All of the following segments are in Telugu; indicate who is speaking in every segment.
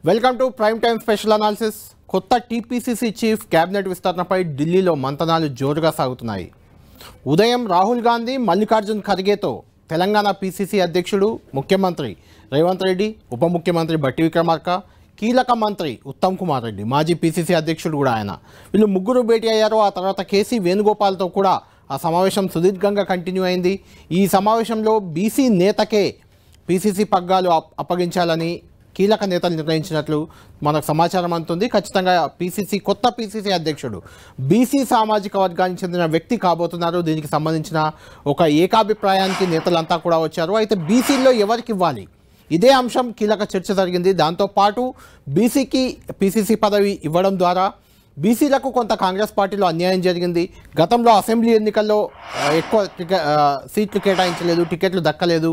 Speaker 1: Welcome to prime time special analysis. కొత్త టీపీసీసీ చీఫ్ కేబినెట్ విస్తరణపై ఢిల్లీలో మంతనాలు జోరుగా సాగుతున్నాయి. ఉదయం రాహుల్ గాంధీ, మల్లికార్జున్ ఖర్గేతో తెలంగాణ పీసీసీ అధ్యక్షుడు ముఖ్యమంత్రి రేవంత్ రెడ్డి, ఉప ముఖ్యమంత్రి బట్టి విక్రమార్క, కీలక మంత్రి ఉత్తమ్ కుమార్ రెడ్డి, మాజీ పీసీసీ అధ్యక్షుడు కూడా ఆయన, వీళ్ళు ముగ్గురు భేటీ అయ్యారు. ఆ తర్వాత కేసీ వేణుగోపాల్తో కూడా ఆ సమావేశం సుదీర్ఘంగా కంటిన్యూ అయింది. ఈ సమావేశంలో బీసీ నేతకే పీసీసీ పగ్గాలు అప్పగించాలని కీలక నేతలు నిర్ణయించినట్లు మనకు సమాచారం అందుతుంది. ఖచ్చితంగా కొత్త పీసీసీ అధ్యక్షుడు బీసీ సామాజిక వర్గానికి చెందిన వ్యక్తి కాబోతున్నారు. దీనికి సంబంధించిన ఒక ఏకాభిప్రాయానికి నేతలంతా కూడా వచ్చారు. అయితే బీసీల్లో ఎవరికి ఇవ్వాలి, ఇదే అంశం కీలక చర్చ జరిగింది. దాంతోపాటు బీసీకి పీసీసీ పదవి ఇవ్వడం ద్వారా బీసీలకు కొంత కాంగ్రెస్ పార్టీలో అన్యాయం జరిగింది. గతంలో అసెంబ్లీ ఎన్నికల్లో ఎక్కువ సీట్లు కేటాయించలేదు, టికెట్లు దక్కలేదు.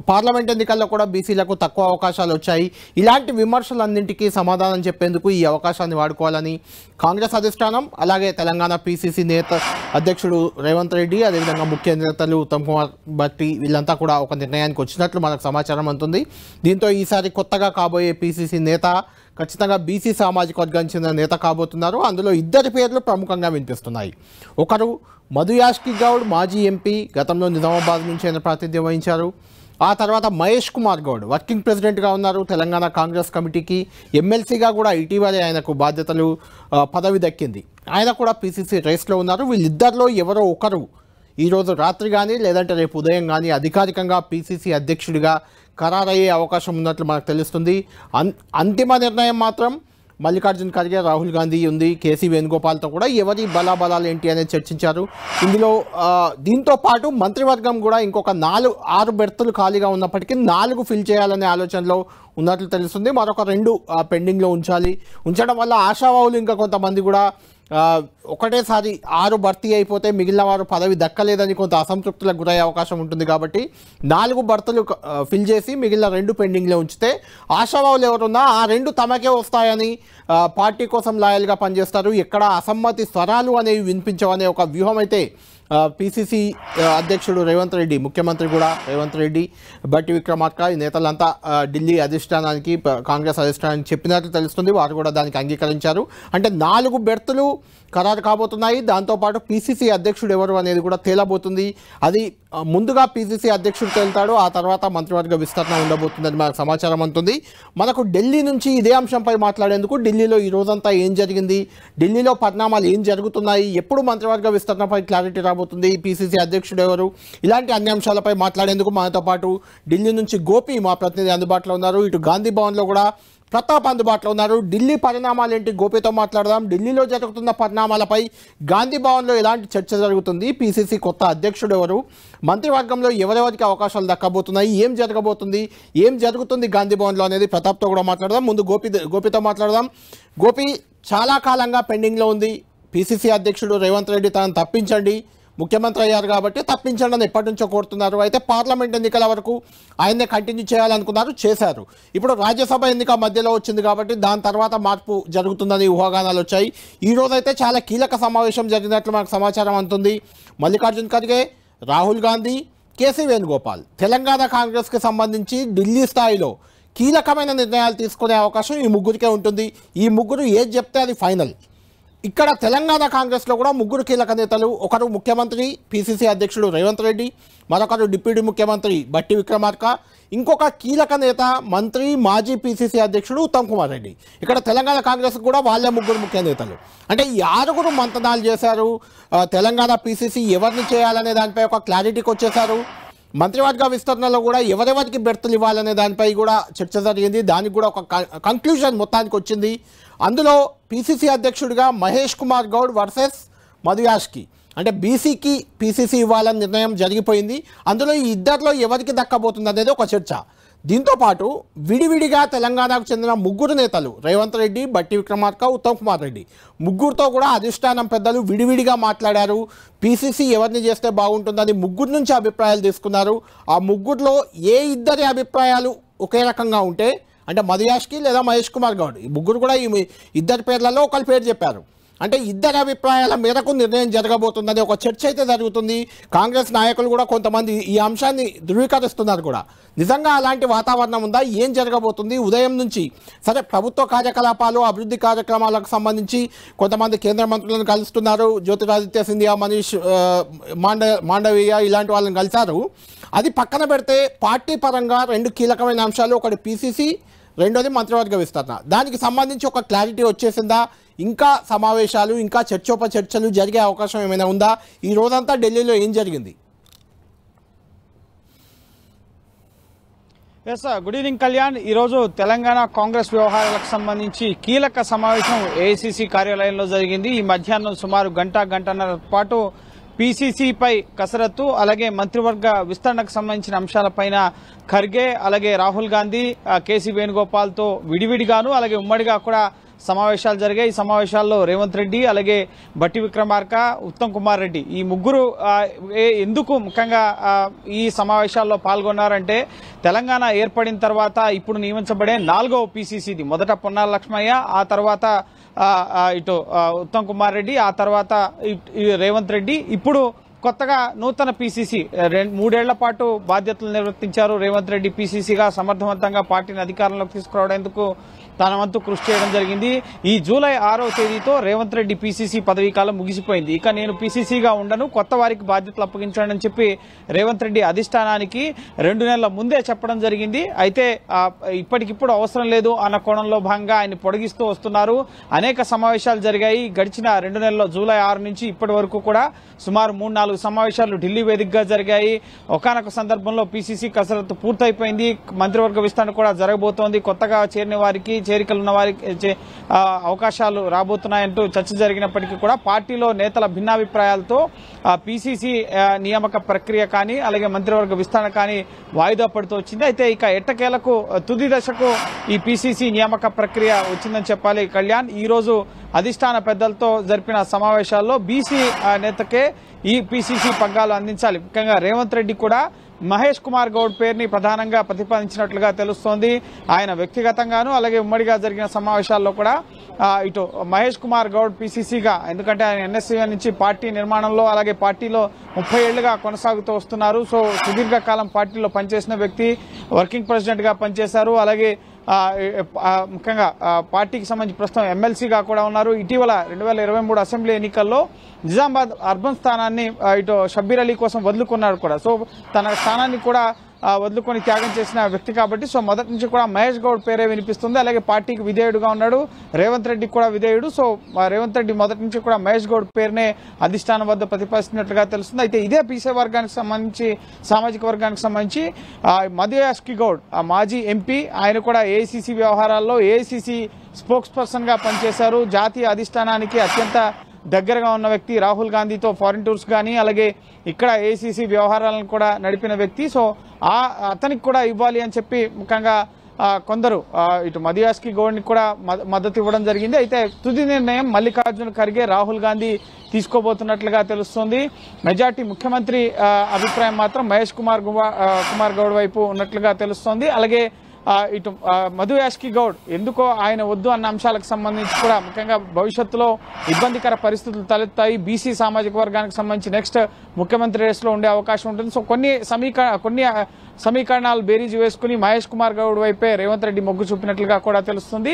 Speaker 1: పార్లమెంట్ ఎన్నికల్లో కూడా బీసీలకు తక్కువ అవకాశాలు వచ్చాయి. ఇలాంటి విమర్శలన్నింటికీ సమాధానం చెప్పేందుకు ఈ అవకాశాన్ని వాడుకోవాలని కాంగ్రెస్ అధిష్టానం, అలాగే తెలంగాణ పీసీసీ అధ్యక్షుడు రేవంత్ రెడ్డి, అదేవిధంగా ముఖ్య నేతలు ఉత్తమ్ కుమార్ బట్టి వీళ్ళంతా కూడా ఒక నిర్ణయానికి వచ్చినట్లు మనకు సమాచారం అందుతుంది. దీంతో ఈసారి కొత్తగా కాబోయే పీసీసీ నేత ఖచ్చితంగా బీసీ సామాజిక వర్గానికి చెందిన నేత కాబోతున్నారు. అందులో ఇద్దరి పేర్లు ప్రముఖంగా వినిపిస్తున్నాయి. ఒకరు మధు యాష్కి గౌడ్, మాజీ ఎంపీ, గతంలో నిజామాబాద్ నుంచి ఆయన ప్రాతినిధ్యం వహించారు. ఆ తర్వాత మహేష్ కుమార్ గౌడ్ వర్కింగ్ ప్రెసిడెంట్గా ఉన్నారు. తెలంగాణ కాంగ్రెస్ కమిటీకి ఎమ్మెల్సీగా కూడా ఇటీవలే ఆయనకు బాధ్యతలు పదవి దక్కింది. ఆయన కూడా పీసీసీ రేస్లో ఉన్నారు. వీళ్ళిద్దరిలో ఎవరో ఒకరు ఈరోజు రాత్రి కానీ లేదంటే రేపు ఉదయం కానీ అధికారికంగా పీసీసీ అధ్యక్షుడిగా ఖరారయ్యే అవకాశం ఉన్నట్లు మనకు తెలుస్తుంది. అంతిమ నిర్ణయం మాత్రం మల్లికార్జున్ ఖర్గే, రాహుల్ గాంధీ ఉంది. కేసీ వేణుగోపాల్తో కూడా ఎవరి బలాబలాలు ఏంటి అనేది చర్చించారు. ఇందులో దీంతో పాటు మంత్రివర్గం కూడా ఇంకొక 6 బెర్తులు ఖాళీగా ఉన్నప్పటికీ 4 ఫిల్ చేయాలనే ఆలోచనలో ఉన్నట్లు తెలుస్తుంది. మరొక 2 పెండింగ్లో ఉంచడం వల్ల ఆశావాహులు ఇంకా కొంతమంది కూడా ఒకటేసారి 6 భర్తీ అయిపోతే మిగిలిన వారు పదవి దక్కలేదని కొంత అసంతృప్తులకు గురయ్యే అవకాశం ఉంటుంది. కాబట్టి 4 భర్తలు ఫిల్ చేసి మిగిలిన 2 పెండింగ్లో ఉంచితే ఆశావాహులు ఎవరున్నా ఆ 2 తమకే వస్తాయని పార్టీ కోసం లాయల్గా పనిచేస్తారు. ఎక్కడ అసమ్మతి స్వరాలు అనేవి వినిపించవనే ఒక వ్యూహం అయితే పీసీసీ అధ్యక్షుడు రేవంత్ రెడ్డి, ముఖ్యమంత్రి కూడా రేవంత్ రెడ్డి, బట్టి విక్రమార్క ఈ నేతలంతా ఢిల్లీ అధిష్టానానికి, కాంగ్రెస్ అధిష్టానానికి చెప్పినట్లు తెలుస్తుంది. వారు కూడా దానికి అంగీకరించారు. అంటే 4 బెర్తులు ఖరారు కాబోతున్నాయి. దాంతోపాటు పీసీసీ అధ్యక్షుడు ఎవరు అనేది కూడా తేలబోతుంది. అది ముందుగా పీసీసీ అధ్యక్షుడు తేలుతాడు, ఆ తర్వాత మంత్రివర్గ విస్తరణ ఉండబోతుందని మనకు సమాచారం అందుతుంది. మనకు ఢిల్లీ నుంచి ఇదే అంశంపై మాట్లాడేందుకు ఢిల్లీలో ఈ రోజంతా ఏం జరిగింది, ఢిల్లీలో పరిణామాలు ఏం జరుగుతున్నాయి, ఎప్పుడు మంత్రివర్గ విస్తరణపై క్లారిటీ రాబోతుంది, పీసీసీ అధ్యక్షుడు ఎవరు, ఇలాంటి అన్ని అంశాలపై మాట్లాడేందుకు మనతో పాటు ఢిల్లీ నుంచి గోపి మా ప్రతినిధి అందుబాటులో ఉన్నారు. ఇటు గాంధీ భవన్లో కూడా ప్రతాప్ అందుబాటులో ఉన్నారు. ఢిల్లీ పరిణామాలు ఏంటి గోపితో మాట్లాడదాం. ఢిల్లీలో జరుగుతున్న పరిణామాలపై గాంధీ భవన్లో ఎలాంటి చర్చ జరుగుతుంది, పీసీసీ కొత్త అధ్యక్షుడు ఎవరు, మంత్రివర్గంలో ఎవరెవరికి అవకాశాలు దక్కబోతున్నాయి, ఏం జరగబోతుంది, ఏం జరుగుతుంది గాంధీ భవన్లో అనేది ప్రతాప్తో కూడా మాట్లాడదాం. ముందు గోపితో మాట్లాడదాం. గోపి, చాలా కాలంగా పెండింగ్లో ఉంది. పీసీసీ అధ్యక్షుడు రేవంత్ రెడ్డి తనను తప్పించండి, ముఖ్యమంత్రి అయ్యారు కాబట్టి తప్పించండి అని ఎప్పటి నుంచో కోరుతున్నారు. అయితే పార్లమెంట్ ఎన్నికల వరకు ఆయన్నే కంటిన్యూ చేయాలనుకున్నారు, చేశారు. ఇప్పుడు రాజ్యసభ ఎన్నిక మధ్యలో వచ్చింది కాబట్టి దాని తర్వాత మార్పు జరుగుతుందని ఊహాగానాలు వచ్చాయి. ఈ రోజైతే చాలా కీలక సమావేశం జరిగినట్లు మనకు సమాచారం అందుతుంది. మల్లికార్జున్ ఖర్గే, రాహుల్ గాంధీ, కేసీ వేణుగోపాల్ తెలంగాణ కాంగ్రెస్కి సంబంధించి ఢిల్లీ స్థాయిలో కీలకమైన నిర్ణయాలు తీసుకునే అవకాశం ఈ ముగ్గురికే ఉంటుంది. ఈ ముగ్గురు ఏది చెప్తే అది ఫైనల్. ఇక్కడ తెలంగాణ కాంగ్రెస్లో కూడా 3 కీలక నేతలు, ఒకరు ముఖ్యమంత్రి పీసీసీ అధ్యక్షుడు రేవంత్ రెడ్డి, మరొకరు డిప్యూటీ ముఖ్యమంత్రి బట్టి విక్రమార్క, ఇంకొక కీలక నేత మంత్రి మాజీ పీసీసీ అధ్యక్షుడు ఉత్తమ్ కుమార్ రెడ్డి. ఇక్కడ తెలంగాణ కాంగ్రెస్ కూడా వాళ్ళే 3 ముఖ్య నేతలు. అంటే ఈ 6 మంతనాలు చేశారు. తెలంగాణ పీసీసీ ఎవరిని చేయాలనే దానిపై ఒక క్లారిటీకి వచ్చేశారు. మంత్రివర్గ విస్తరణలో కూడా ఎవరెవరికి బెర్తులు ఇవ్వాలనే దానిపై కూడా చర్చ జరిగింది. దానికి కూడా ఒక కంక్లూజన్ మొత్తానికి వచ్చింది. అందులో పీసీసీ అధ్యక్షుడిగా మహేష్ కుమార్ గౌడ్ వర్సెస్ మధు యాష్కి, అంటే బీసీకి పీసీసీ ఇవ్వాలని నిర్ణయం జరిగిపోయింది. అందులో ఈ ఇద్దరిలో ఎవరికి దక్కబోతుంది అనేది ఒక చర్చ. దీంతోపాటు విడివిడిగా తెలంగాణకు చెందిన 3 నేతలు రేవంత్ రెడ్డి, బట్టి విక్రమార్క, ఉత్తమ్ కుమార్ రెడ్డి, 3తో కూడా అధిష్టానం పెద్దలు విడివిడిగా మాట్లాడారు. పీసీసీ ఎవరిని చేస్తే బాగుంటుందని 3 నుంచి అభిప్రాయాలు తీసుకున్నారు. ఆ 3లో ఏ ఇద్దరి అభిప్రాయాలు ఒకే రకంగా ఉంటే, అంటే మధు యాష్కి లేదా మహేష్ కుమార్ గౌడ్, ఈ 3 కూడా ఈ ఇద్దరి పేర్లలో ఒకరి పేరు చెప్పారు. అంటే ఇద్దరి అభిప్రాయాల మేరకు నిర్ణయం జరగబోతుందని ఒక చర్చ అయితే జరుగుతుంది. కాంగ్రెస్ నాయకులు కూడా కొంతమంది ఈ అంశాన్ని ధృవీకరిస్తున్నారు కూడా. నిజంగా అలాంటి వాతావరణం ఉందా? ఏం జరగబోతుంది? ఉదయం నుంచి సరే ప్రభుత్వ కార్యకలాపాలు అభివృద్ధి కార్యక్రమాలకు సంబంధించి కొంతమంది కేంద్ర మంత్రులను కలుస్తున్నారు. జ్యోతిరాదిత్య సింధియా, మనీష్ మాండవీయ ఇలాంటి వాళ్ళని కలిశారు. అది పక్కన పెడితే పార్టీ పరంగా రెండు కీలకమైన అంశాలు, ఒకటి పిసిసి, రెండోది మంత్రివర్గ విస్తరణ. దానికి సంబంధించి ఒక క్లారిటీ వచ్చేసిందా? ఇంకా సమావేశాలు, ఇంకా చర్చోపచర్చలు జరిగే అవకాశం ఏమైనా ఉందా? ఈ రోజంతా ఢిల్లీలో ఏం జరిగింది?
Speaker 2: Yes good evening Kalyan. ఈరోజు తెలంగాణ కాంగ్రెస్ వ్యవహారాలకు సంబంధించి కీలక సమావేశం ఏఐసిసి కార్యాలయంలో జరిగింది. ఈ మధ్యాహ్నం సుమారు గంటన్నర పాటు పిసిసిపై కసరత్తు, అలాగే మంత్రివర్గ విస్తరణకు సంబంధించిన అంశాలపైన ఖర్గే, అలాగే రాహుల్ గాంధీ, కేసీ వేణుగోపాల్తో విడివిడిగాను అలాగే ఉమ్మడిగా కూడా సమావేశాలు జరిగాయి. ఈ సమావేశాల్లో రేవంత్ రెడ్డి, అలాగే బట్టి విక్రమార్క, ఉత్తమ్ కుమార్ రెడ్డి ఈ ముగ్గురు ఎందుకు ముఖ్యంగా ఈ సమావేశాల్లో పాల్గొన్నారంటే తెలంగాణ ఏర్పడిన తర్వాత ఇప్పుడు నియమించబడే 4వ పిసిసిది. మొదట పొన్నాల లక్ష్మయ్య, ఆ తర్వాత ఇటు ఉత్తమ్ కుమార్ రెడ్డి, ఆ తర్వాత రేవంత్ రెడ్డి, ఇప్పుడు కొత్తగా నూతన పిసిసి 3 ఏళ్ల పాటు బాధ్యతలు నిర్వర్తించారు రేవంత్ రెడ్డి. పిసిసిగా సమర్థవంతంగా పార్టీని అధికారంలోకి తీసుకురావడానికి తన వంతు కృషి చేయడం జరిగింది. ఈ జూలై 6వ తేదీతో రేవంత్ రెడ్డి పిసిసి పదవీ కాలం ముగిసిపోయింది. ఇక నేను పిసిసిగా ఉండను, కొత్త వారికి బాధ్యతలు అప్పగించండి అని చెప్పి రేవంత్ రెడ్డి అధిష్టానానికి 2 నెలల ముందే చెప్పడం జరిగింది. అయితే ఇప్పటికిప్పుడు అవసరం లేదు అన్న కోణంలో భాగంగా ఆయన పొడిగిస్తూ వస్తున్నారు. అనేక సమావేశాలు జరిగాయి గడిచిన 2 నెలల్లో. జూలై 6 నుంచి ఇప్పటి వరకు కూడా సుమారు 3-4 సమావేశాలు ఢిల్లీ వేదికగా జరిగాయి. ఒకానొక సందర్భంలో పిసిసి కసరత్తు పూర్తయిపోయింది. మంత్రివర్గ విస్తరణ కూడా జరగబోతోంది. కొత్తగా చేరిన వారికి, చేరికలున్న వారికి అవకాశాలు రాబోతున్నాయంటూ చర్చ జరిగినప్పటికీ కూడా పార్టీలో నేతల భిన్నాభిప్రాయాలతో పిసిసి నియామక ప్రక్రియ కానీ అలాగే మంత్రివర్గ విస్తరణ కానీ వాయిదా పడుతూ వచ్చింది. అయితే ఇక ఎట్టకేలకు తుది దశకు ఈ పిసిసి నియామక ప్రక్రియ వచ్చిందని చెప్పాలి కళ్యాణ్. ఈ రోజు అధిష్టాన పెద్దలతో జరిపిన సమావేశాల్లో బీసీ నేతకే ఈ పిసిసి పగ్గాలు అందించాలి. ముఖ్యంగా రేవంత్ రెడ్డి కూడా మహేష్ కుమార్ గౌడ్ పేరుని ప్రధానంగా ప్రతిపాదించినట్లుగా తెలుస్తోంది. ఆయన వ్యక్తిగతంగాను అలాగే ఉమ్మడిగా జరిగిన సమావేశాల్లో కూడా ఇటు మహేష్ కుమార్ గౌడ్ పిసిసిగా, ఎందుకంటే ఆయన ఎన్ఎస్సీ నుంచి పార్టీ నిర్మాణంలో అలాగే పార్టీలో 30 ఏళ్లుగా కొనసాగుతూ వస్తున్నారు. సో సుదీర్ఘకాలం పార్టీలో పనిచేసిన వ్యక్తి, వర్కింగ్ ప్రెసిడెంట్ గా పనిచేశారు. అలాగే ముఖ్యంగా పార్టీకి సంబంధించి ప్రస్తుతం ఎమ్మెల్సీగా కూడా ఉన్నారు. ఇటీవల 2023 అసెంబ్లీ ఎన్నికల్లో నిజామాబాద్ అర్బన్ స్థానాన్ని ఇటు షబ్బీర్ అలీ కోసం వదులుకున్నాడు కూడా. సో తన స్థానాన్ని కూడా వదులుకొని త్యాగం చేసిన వ్యక్తి కాబట్టి సో మొదటి నుంచి కూడా మహేష్ గౌడ్ పేరే వినిపిస్తుంది. అలాగే పార్టీకి విధేయుడుగా ఉన్నాడు. రేవంత్ రెడ్డి కూడా విధేయుడు. సో రేవంత్ రెడ్డి మొదటి నుంచి కూడా మహేష్ గౌడ్ పేరునే అధిష్టానం వద్ద ప్రతిపాదిస్తున్నట్లుగా తెలుస్తుంది. అయితే ఇదే పీసీ వర్గానికి సంబంధించి, సామాజిక వర్గానికి సంబంధించి మధుయాష్కి గౌడ్ మాజీ ఎంపీ, ఆయన కూడా ఏఐసిసి వ్యవహారాల్లో ఏఐసిసి స్పోక్స్ పర్సన్ గా పనిచేశారు. జాతీయ అధిష్టానానికి అత్యంత దగ్గరగా ఉన్న వ్యక్తి. రాహుల్ గాంధీతో ఫారిన్ టూర్స్ కానీ అలాగే ఇక్కడ ఏఐసిసి వ్యవహారాలను కూడా నడిపిన వ్యక్తి. సో అతనికి కూడా ఇవ్వాలి అని చెప్పి ముఖ్యంగా కొందరు ఇటు మధుయాష్కి గౌడ్ని కూడా మద్దతు ఇవ్వడం జరిగింది. అయితే తుది నిర్ణయం మల్లికార్జున ఖర్గే, రాహుల్ గాంధీ తీసుకోబోతున్నట్లుగా తెలుస్తోంది. మెజార్టీ ముఖ్యమంత్రి అభిప్రాయం మాత్రం మహేష్ కుమార్ గౌడ్ వైపు ఉన్నట్లుగా తెలుస్తోంది. అలాగే ఇటు మధుయాష్కి గౌడ్ ఎందుకో ఆయన వద్దు అన్న అంశాలకు సంబంధించి కూడా ముఖ్యంగా భవిష్యత్తులో ఇబ్బందికర పరిస్థితులు తలెత్తాయి. బీసీ సామాజిక వర్గానికి సంబంధించి నెక్స్ట్ ముఖ్యమంత్రి రేసులో ఉండే అవకాశం ఉంటుంది. సో కొన్ని సమీకరణాలు బేరీజు వేసుకుని మహేష్ కుమార్ గౌడ్ వైపే రేవంత్ రెడ్డి మొగ్గు చూపినట్లుగా కూడా తెలుస్తుంది.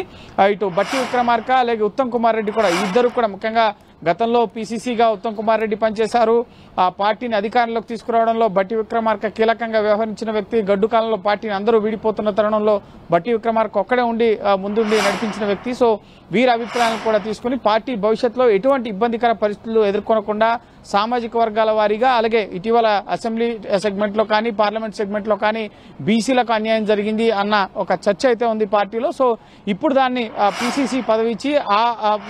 Speaker 2: ఇటు బట్టి విక్రమార్క అలాగే ఉత్తమ్ కుమార్ రెడ్డి కూడా, ఇద్దరు కూడా ముఖ్యంగా గతంలో పిసిసిగా ఉత్తమ్ కుమార్ రెడ్డి పనిచేశారు. ఆ పార్టీని అధికారంలోకి తీసుకురావడంలో బట్టి విక్రమార్క కీలకంగా వ్యవహరించిన వ్యక్తి. గడ్డు కాలంలో పార్టీని అందరూ విడిపోతున్న తరుణంలో బట్టి విక్రమార్క ఒక్కడే ఉండి ముందుండి నడిపించిన వ్యక్తి. సో వీరి అభిప్రాయాలను కూడా తీసుకుని పార్టీ భవిష్యత్తులో ఎటువంటి ఇబ్బందికర పరిస్థితులు ఎదుర్కొనకుండా సామాజిక వర్గాల వారీగా, అలాగే ఇటీవల అసెంబ్లీ సెగ్మెంట్ లో కానీ పార్లమెంట్ సెగ్మెంట్ లో కానీ బీసీలకు అన్యాయం జరిగింది అన్న ఒక చర్చ అయితే ఉంది పార్టీలో. సో ఇప్పుడు దాన్ని పిసిసి పదవి ఇచ్చి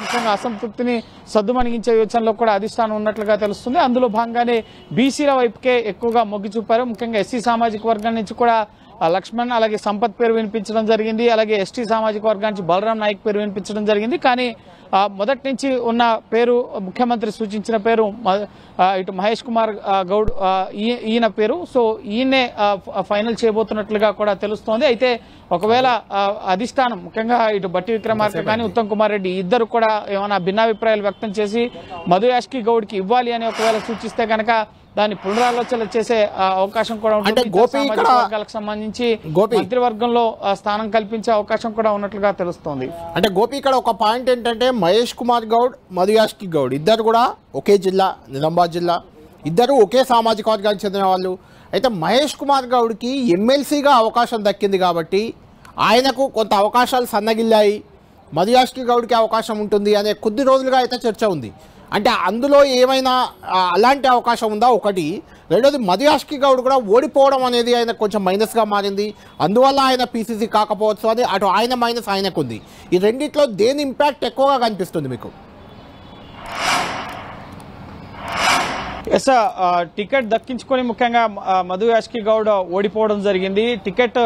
Speaker 2: ముఖ్యంగా అసంతృప్తిని సద్దుమణిగించే యోచనలో కూడా అధిష్టానం ఉన్నట్లుగా తెలుస్తుంది. అందులో భాగంగానే బీసీల వైపుకే ఎక్కువగా మొగ్గు చూపారు. ముఖ్యంగా ఎస్సీ సామాజిక వర్గం నుంచి కూడా లక్ష్మణ్ అలాగే సంపత్ పేరు వినిపించడం జరిగింది. అలాగే ఎస్టీ సామాజిక వర్గం నుంచి బలరాం నాయక్ పేరు వినిపించడం జరిగింది. కానీ మొదటి నుంచి ఉన్న పేరు ముఖ్యమంత్రి సూచించిన పేరు ఇటు మహేష్ కుమార్ గౌడ్ ఈయన పేరు. సో ఈయనే ఫైనల్ చేయబోతున్నట్లుగా కూడా తెలుస్తోంది. అయితే ఒకవేళ అధిష్టానం ముఖ్యంగా ఇటు బట్టి విక్రమార్క కానీ ఉత్తమ్ కుమార్ రెడ్డి ఇద్దరు కూడా ఏమైనా భిన్నాభిప్రాయాలు వ్యక్తం చేసి మధు యాష్కి గౌడ్కి ఇవ్వాలి అని ఒకవేళ సూచిస్తే కనుక దాన్ని పునరాలోచన చేసే అవకాశం కూడా ఉంటుంది. సామాజిక వర్గాలకు సంబంధించి మంత్రివర్గంలో స్థానం కల్పించే అవకాశం కూడా ఉన్నట్లుగా తెలుస్తోంది.
Speaker 1: అంటే గోపి ఇక్కడ ఒక పాయింట్ ఏంటంటే మహేష్ కుమార్ గౌడ్ మధు యాష్కి గౌడ్ ఇద్దరు కూడా ఒకే జిల్లా, నిజామాబాద్ జిల్లా, ఇద్దరు ఒకే సామాజిక వర్గానికి చెందిన వాళ్ళు. అయితే మహేష్ కుమార్ గౌడ్కి ఎమ్మెల్సీగా అవకాశం దక్కింది కాబట్టి ఆయనకు కొంత అవకాశాలు సన్నగిల్లాయి, మధు యాష్కి గౌడ్కి అవకాశం ఉంటుంది అనే కొద్ది రోజులుగా అయితే చర్చ ఉంది. అంటే అందులో ఏమైనా అలాంటి అవకాశం ఉందా ఒకటి. రెండోది మధు యాష్కి గౌడ్ కూడా ఓడిపోవడం అనేది ఆయన కొంచెం మైనస్గా మారింది, అందువల్ల ఆయన పీసీసీ కాకపోవచ్చు అని అటు ఆయన మైనస్ ఆయనకు ఉంది. ఈ రెండిట్లో దేని ఇంపాక్ట్ ఎక్కువగా కనిపిస్తుంది మీకు?
Speaker 2: ఎస్, టికెట్ దక్కించుకొని ముఖ్యంగా మధు యాష్కి గౌడ్ ఓడిపోవడం జరిగింది. టికెట్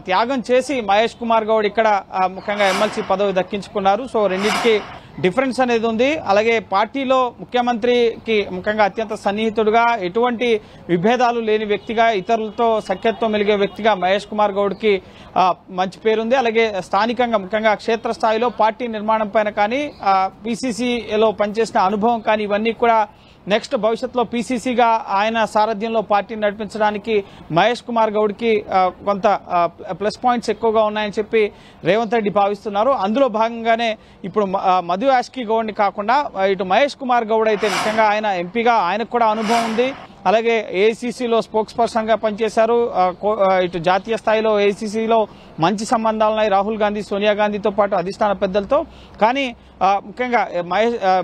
Speaker 2: త్యాగం చేసి మహేష్ కుమార్ గౌడ్ ఇక్కడ ముఖ్యంగా ఎమ్మెల్సీ పదవి దక్కించుకున్నారు. సో రెండింటికి డిఫరెన్స్ అనేది ఉంది. అలాగే పార్టీలో ముఖ్యమంత్రికి ముఖ్యంగా అత్యంత సన్నిహితుడుగా, ఎటువంటి విభేదాలు లేని వ్యక్తిగా, ఇతరులతో సఖ్యత్వం మెలిగే వ్యక్తిగా మహేష్ కుమార్ గౌడ్కి మంచి పేరుంది. అలాగే స్థానికంగా ముఖ్యంగా క్షేత్రస్థాయిలో పార్టీ నిర్మాణం పైన కానీ పీసీసీలో పనిచేసిన అనుభవం కానీ ఇవన్నీ కూడా నెక్స్ట్ భవిష్యత్తులో పీసీసీగా ఆయన సారథ్యంలో పార్టీని నడిపించడానికి మహేష్ కుమార్ గౌడ్కి కొంత ప్లస్ పాయింట్స్ ఎక్కువగా ఉన్నాయని చెప్పి రేవంత్ రెడ్డి భావిస్తున్నారు. అందులో భాగంగానే ఇప్పుడు మధు యాష్కి గౌడ్ని కాకుండా ఇటు మహేష్ కుమార్ గౌడ్ అయితే ముఖ్యంగా ఆయన ఎంపీగా ఆయనకు కూడా అనుభవం ఉంది. అలాగే ఏఐసీసీలో స్పోక్స్ పర్సన్గా పనిచేశారు. ఇటు జాతీయ స్థాయిలో ఏఐసీసీలో మంచి సంబంధాలున్నాయి రాహుల్ గాంధీ, సోనియా గాంధీతో పాటు అధిష్టాన పెద్దలతో. కానీ ముఖ్యంగా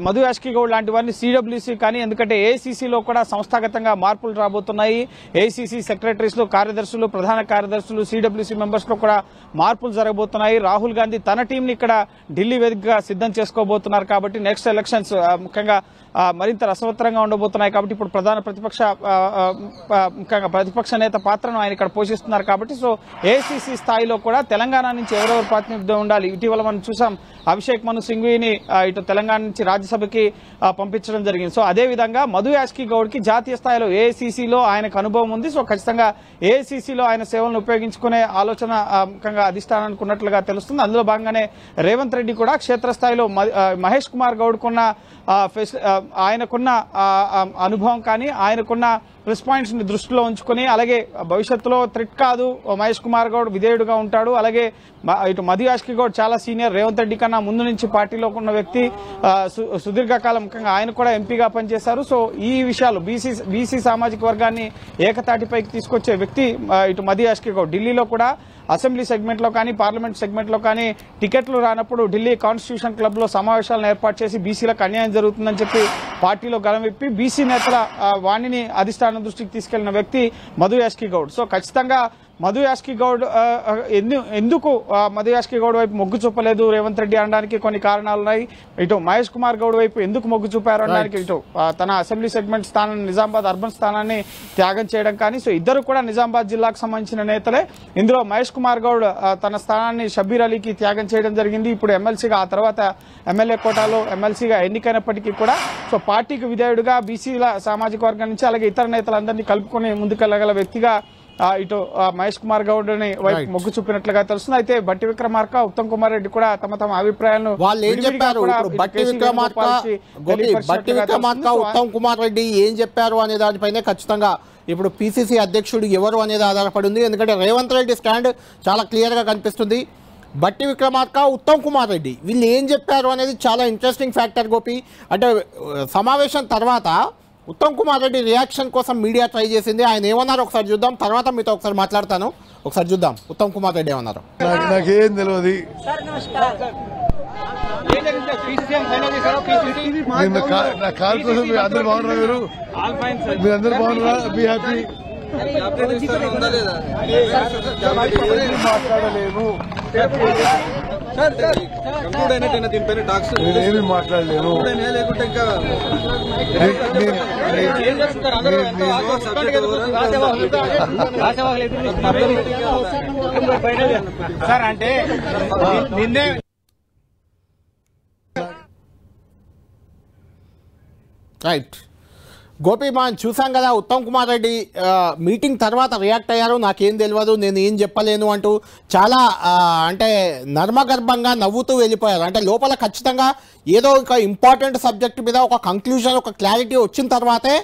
Speaker 2: మధు యాష్కి గౌడ్ లాంటి వారిని సిడబ్ల్యూసీ కానీ, ఎందుకంటే ఏఐసీసీలో కూడా సంస్థాగతంగా మార్పులు రాబోతున్నాయి. ఏఐసీసీ సెక్రటరీస్లు, కార్యదర్శులు, ప్రధాన కార్యదర్శులు, సిడబ్ల్యూసీ మెంబర్స్లో కూడా మార్పులు జరగబోతున్నాయి. రాహుల్ గాంధీ తన టీంని ఇక్కడ ఢిల్లీ వేదికగా సిద్ధం చేసుకోబోతున్నారు. కాబట్టి నెక్స్ట్ ఎలక్షన్స్ ముఖ్యంగా మరింత రసవత్తరంగా ఉండబోతున్నాయి. కాబట్టి ఇప్పుడు ముఖ్యంగా ప్రతిపక్ష నేత పాత్రను ఆయన ఇక్కడ పోషిస్తున్నారు. కాబట్టి సో ఏఐసీసీ స్థాయిలో కూడా తెలంగాణ నుంచి ఎవరెవరు ప్రాతినిధ్యం ఉండాలి. ఇటీవల మనం చూసాం అభిషేక్ మను సింఘ్వీని ఇటు తెలంగాణ నుంచి రాజ్యసభకి పంపించడం జరిగింది. సో అదేవిధంగా మధు యాష్కి గౌడ్కి జాతీయ స్థాయిలో ఏఐసీసీలో ఆయనకు అనుభవం ఉంది. సో ఖచ్చితంగా ఏఐసీసీలో ఆయన సేవలను ఉపయోగించుకునే ఆలోచన ముఖ్యంగా అధిష్టానానికి ఉన్నట్లుగా తెలుస్తుంది. అందులో భాగంగానే రేవంత్ రెడ్డి కూడా క్షేత్రస్థాయిలో మహేష్ కుమార్ గౌడ్కున్న ఆయనకున్న అనుభవం కానీ, ఆయనకున్న ప్లస్ పాయింట్స్ ని దృష్టిలో ఉంచుకుని, అలాగే భవిష్యత్తులో థ్రెట్ కాదు, మహేష్ కుమార్ గౌడ్ విధేయుడుగా ఉంటాడు. అలాగే ఇటు మధు యాష్కి గౌడ్ చాలా సీనియర్, రేవంత్ రెడ్డి కన్నా ముందు నుంచి పార్టీలో ఉన్న వ్యక్తి, సుదీర్ఘకాలం ముఖ్యంగా ఆయన కూడా ఎంపీగా పనిచేశారు. సో ఈ విషయాలు బీసీ సామాజిక వర్గాన్ని ఏకతాటిపైకి తీసుకొచ్చే వ్యక్తి ఇటు మధు యాష్కి గౌడ్. ఢిల్లీలో కూడా అసెంబ్లీ సెగ్మెంట్లో కానీ, పార్లమెంట్ సెగ్మెంట్లో కానీ టికెట్లు రానప్పుడు ఢిల్లీ కాన్స్టిట్యూషన్ క్లబ్ లో సమావేశాలను ఏర్పాటు చేసి బీసీలకు అన్యాయం జరుగుతుందని చెప్పి పార్టీలో గలం విప్పి బీసీ నేతల వాణిని అధిష్టానం దృష్టికి తీసుకెళ్లిన వ్యక్తి మధు యాష్కి గౌడ్. సో ఖచ్చితంగా మధు యాష్కి గౌడ్ ఎందుకు మధు యాష్కి గౌడ్ వైపు మొగ్గు చూపలేదు రేవంత్ రెడ్డి అనడానికి కొన్ని కారణాలున్నాయి. ఇటు మహేష్ కుమార్ గౌడ్ వైపు ఎందుకు మొగ్గు చూపారు అనడానికి ఇటు తన అసెంబ్లీ సెగ్మెంట్ స్థానాన్ని, నిజామాబాద్ అర్బన్ స్థానాన్ని త్యాగం చేయడం కానీ. సో ఇద్దరు కూడా నిజామాబాద్ జిల్లాకు సంబంధించిన నేతలే. ఇందులో మహేష్ కుమార్ గౌడ్ తన స్థానాన్ని షబ్బీర్ అలీకి త్యాగం చేయడం జరిగింది. ఇప్పుడు ఎమ్మెల్సీగా, ఆ తర్వాత ఎమ్మెల్యే కోటాలో ఎమ్మెల్సీగా ఎన్నికైనప్పటికీ కూడా సో పార్టీకి విధేయుడుగా బీసీల సామాజిక వర్గం నుంచి అలాగే ఇతర నేతలందరినీ కలుపుకొని ముందుకెళ్లగల వ్యక్తిగా ఇటు మహేష్ కుమార్ గౌడ్ ని వైపు మొగ్గు చూపినట్లుగా తెలుస్తుంది. అయితే బట్టి విక్రమార్క, ఉత్తమ్ కుమార్ రెడ్డి కూడా తమ తమ అభిప్రాయాలను
Speaker 1: వాళ్ళు ఏం చెప్పారు, బట్టి విక్రమార్క ఉత్తమ్ కుమార్ రెడ్డి ఏం చెప్పారు అనే దానిపైనే ఖచ్చితంగా ఇప్పుడు పీసీసీ అధ్యక్షుడు ఎవరు అనేది ఆధారపడి ఉంది. ఎందుకంటే రేవంత్ రెడ్డి స్టాండ్ చాలా క్లియర్ గా కనిపిస్తుంది. బట్టి విక్రమార్క, ఉత్తమ్ కుమార్ రెడ్డి వీళ్ళు ఏం చెప్పారు అనేది చాలా ఇంట్రెస్టింగ్ ఫ్యాక్టర్ గోపి. అంటే సమావేశం తర్వాత ఉత్తమ్ కుమార్ రెడ్డి రియాక్షన్ కోసం మీడియా ట్రై చేసింది. ఆయన ఏమన్నారు ఒకసారి చూద్దాం, తర్వాత మీతో ఒకసారి మాట్లాడతాను. ఒకసారి చూద్దాం ఉత్తమ్ కుమార్ రెడ్డి ఏమన్నారు.
Speaker 3: నాకేం తెలియదు, నా కాల్ కోసం మీరు అందరు బాగున్నారు, మీరు అందరు బాగున్నారా, బీ హ్యాపీ. మాట్లాడలేము నేనేమి మాట్లాడలేను.
Speaker 2: సార్ అంటే నిన్నే
Speaker 1: రైట్ గోపి మనం చూసాం కదా ఉత్తమ్ కుమార్ రెడ్డి మీటింగ్ తర్వాత రియాక్ట్ అయ్యారు. నాకేం తెలియదు, నేను ఏం చెప్పలేను అంటూ చాలా అంటే నర్మగర్భంగా నవ్వుతూ వెళ్ళిపోయారు. అంటే లోపల ఖచ్చితంగా ఏదో ఒక ఇంపార్టెంట్ సబ్జెక్ట్ మీద ఒక కంక్లూజన్, ఒక క్లారిటీ వచ్చిన తర్వాతే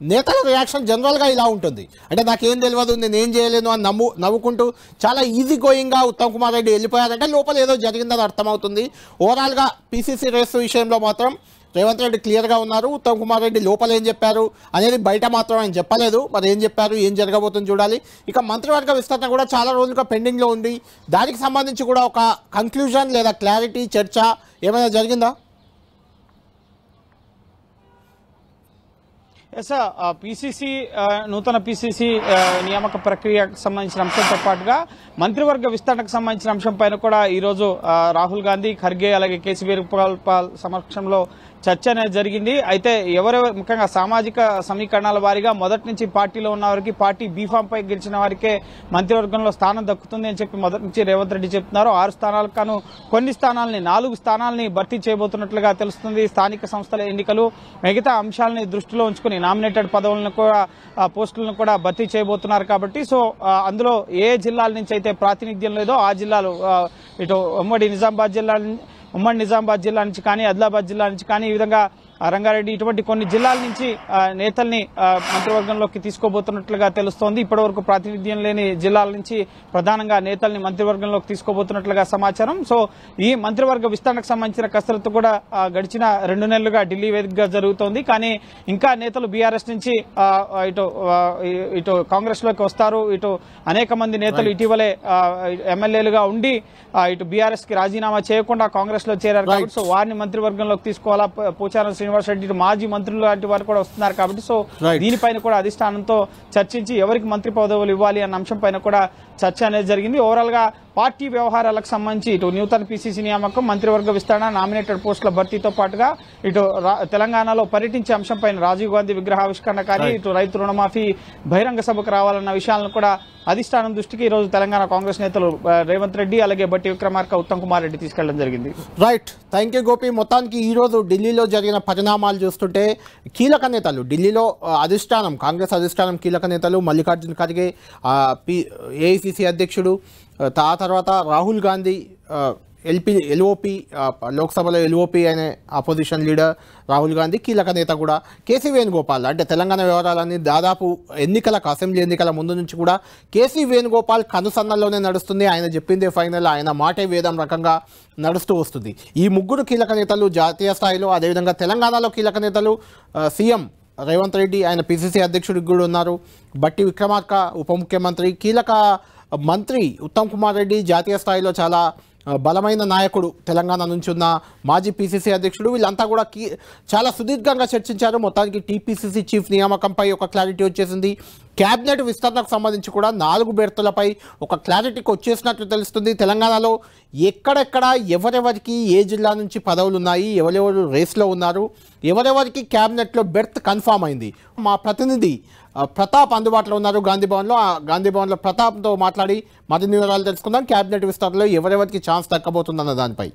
Speaker 1: నేతల రియాక్షన్ జనరల్గా ఇలా ఉంటుంది. అంటే నాకేం తెలియదు, నేను ఏం చేయలేను అని నవ్వుకుంటూ చాలా ఈజీ గోయింగ్గా ఉత్తమ్ కుమార్ రెడ్డి వెళ్ళిపోయారంటే లోపల ఏదో జరిగిందని అర్థమవుతుంది. ఓవరాల్గా పీసీసీ రేసు విషయంలో మాత్రం రేవంత్ రెడ్డి క్లియర్గా ఉన్నారు. ఉత్తమ్ కుమార్ రెడ్డి లోపల ఏం చెప్పారు అనేది బయట మాత్రం ఆయన చెప్పలేదు. మరి ఏం చెప్పారు, ఏం జరగబోతుందో చూడాలి. ఇక మంత్రివర్గ విస్తరణ కూడా చాలా రోజులుగా పెండింగ్లో ఉంది. దానికి సంబంధించి కూడా ఒక కంక్లూజన్ లేదా క్లారిటీ చర్చ ఏమైనా జరిగిందా?
Speaker 2: ఎస్ పీసీసీ నూతన పీసీసీ నియామక ప్రక్రియకు సంబంధించిన అంశంతో పాటుగా మంత్రివర్గ విస్తరణకు సంబంధించిన అంశం పైన కూడా ఈరోజు రాహుల్ గాంధీ, ఖర్గే అలాగే కేసీ వేణుగోపాల్ సమక్షంలో చర్చ అనేది జరిగింది. అయితే ఎవరెవరు ముఖ్యంగా సామాజిక సమీకరణాల వారీగా మొదటి నుంచి పార్టీలో ఉన్న వారికి, పార్టీ బీఫామ్ పై గెలిచిన వారికే మంత్రివర్గంలో స్థానం దక్కుతుంది అని చెప్పి మొదటి నుంచి రేవంత్ రెడ్డి చెప్తున్నారు. 6 స్థానాలకు గాను కొన్ని స్థానాలని 4 స్థానాలని భర్తీ చేయబోతున్నట్లుగా తెలుస్తుంది. స్థానిక సంస్థల ఎన్నికలు మిగతా అంశాలని దృష్టిలో ఉంచుకుని నామినేటెడ్ పదవులను కూడా పోస్టులను కూడా భర్తీ చేయబోతున్నారు కాబట్టి సో అందులో ఏ జిల్లాల నుంచి అయితే ప్రాతినిధ్యం లేదో ఆ జిల్లాలు ఇటు ఉమ్మడి నిజామాబాద్ జిల్లా నుంచి కానీ, ఆదిలాబాద్ జిల్లా నుంచి కానీ, ఈ విధంగా రంగారెడ్డి ఇటువంటి కొన్ని జిల్లాల నుంచి నేతల్ని మంత్రివర్గంలోకి తీసుకోబోతున్నట్లుగా తెలుస్తోంది. ఇప్పటివరకు ప్రాతినిధ్యం లేని జిల్లాల నుంచి ప్రధానంగా నేతల్ని మంత్రివర్గంలోకి తీసుకోబోతున్నట్లుగా సమాచారం. సో ఈ మంత్రివర్గ విస్తరణకు సంబంధించిన కసరత్తు కూడా గడిచిన 2 నెలలుగా ఢిల్లీ వేదికగా జరుగుతోంది. కానీ ఇంకా నేతలు బీఆర్ఎస్ నుంచి ఇటు కాంగ్రెస్ లోకి వస్తారు. ఇటు అనేక మంది నేతలు ఇటీవలే ఎమ్మెల్యేలుగా ఉండి ఇటు బీఆర్ఎస్ కి రాజీనామా చేయకుండా కాంగ్రెస్ లో చేరారు కాబట్టి సో వారిని మంత్రివర్గంలోకి తీసుకోవాలా. పోచారం శ్రీనివాసరెడ్డి మాజీ మంత్రులు లాంటి వారు కూడా వస్తున్నారు కాబట్టి సో దీనిపైన కూడా అధిష్టానంతో చర్చించి ఎవరికి మంత్రి పదవులు ఇవ్వాలి అన్న అంశం పైన కూడా చర్చ అనేది జరిగింది. ఓవరాల్ గా పార్టీ వ్యవహారాలకు సంబంధించి ఇటు నూతన పీసీసీ నియామకం, మంత్రివర్గ విస్తరణ, నామినేటెడ్ పోస్టుల భర్తీతో పాటుగా ఇటు తెలంగాణలో పర్యటించే అంశంపై రాజీవ్ గాంధీ విగ్రహావిష్కరణ కానీ ఇటు రైతు రుణమాఫీ బహిరంగ సభకు రావాలన్న విషయాలను కూడా అధిష్టానం దృష్టికి ఈ రోజు తెలంగాణ కాంగ్రెస్ నేతలు రేవంత్ రెడ్డి అలాగే బట్టి విక్రమార్క, ఉత్తమ్ కుమార్ రెడ్డి తీసుకెళ్లడం జరిగింది.
Speaker 1: Right, thank you Gopi. మొత్తానికి ఈ రోజు ఢిల్లీలో జరిగిన పరిణామాలు చూస్తుంటే కీలక నేతలు ఢిల్లీలో అధిష్టానం, కాంగ్రెస్ అధిష్టానం కీలక నేతలు మల్లికార్జున్ ఖర్గే, ఏఐసిసి అధ్యక్షుడు, ఆ తర్వాత రాహుల్ గాంధీ, ఎల్ఓపి లోక్సభలో ఎల్ఓపి అనే అపోజిషన్ లీడర్ రాహుల్ గాంధీ కీలక నేత కూడా, కేసీ వేణుగోపాల్ అంటే తెలంగాణ వ్యవహారాలన్నీ దాదాపు అసెంబ్లీ ఎన్నికల ముందు నుంచి కూడా కేసీ వేణుగోపాల్ కనుసన్నల్లోనే నడుస్తుంది. ఆయన చెప్పిందే ఫైనల్, ఆయన మాటే వేదం రకంగా నడుస్తూ వస్తుంది. ఈ ముగ్గురు కీలక నేతలు జాతీయ స్థాయిలో, అదేవిధంగా తెలంగాణలో కీలక నేతలు సీఎం రేవంత్ రెడ్డి, ఆయన పిసిసి అధ్యక్షుడికి కూడా ఉన్నారు, బట్టి విక్రమార్క ఉప ముఖ్యమంత్రి, కీలక మంత్రి ఉత్తమ్ కుమార్ రెడ్డి జాతీయ స్థాయిలో చాలా బలమైన నాయకుడు, తెలంగాణ నుంచి ఉన్న మాజీ పీసీసీ అధ్యక్షుడు, వీళ్ళంతా కూడా చాలా సుదీర్ఘంగా చర్చించారు. మొత్తానికి టీపీసీసీ చీఫ్ నియామకంపై ఒక క్లారిటీ వచ్చేసింది. క్యాబినెట్ విస్తరణకు సంబంధించి కూడా 4 బెర్తులపై ఒక క్లారిటీకి వచ్చేసినట్లు తెలుస్తుంది. తెలంగాణలో ఎక్కడెక్కడ ఎవరెవరికి ఏ జిల్లా నుంచి పదవులు ఉన్నాయి, ఎవరెవరు రేస్లో ఉన్నారు, ఎవరెవరికి క్యాబినెట్లో బెర్త్ కన్ఫామ్ అయింది. మా ప్రతినిధి ప్రతాప్ అందుబాటులో ఉన్నారు గాంధీభవన్లో. ఆ గాంధీభవన్లో ప్రతాప్తో మాట్లాడి మరిన్ని వివరాలు తెలుసుకుందాం. క్యాబినెట్ విస్తరణలో ఎవరెవరికి ఛాన్స్ దక్కబోతుందన్న దానిపై.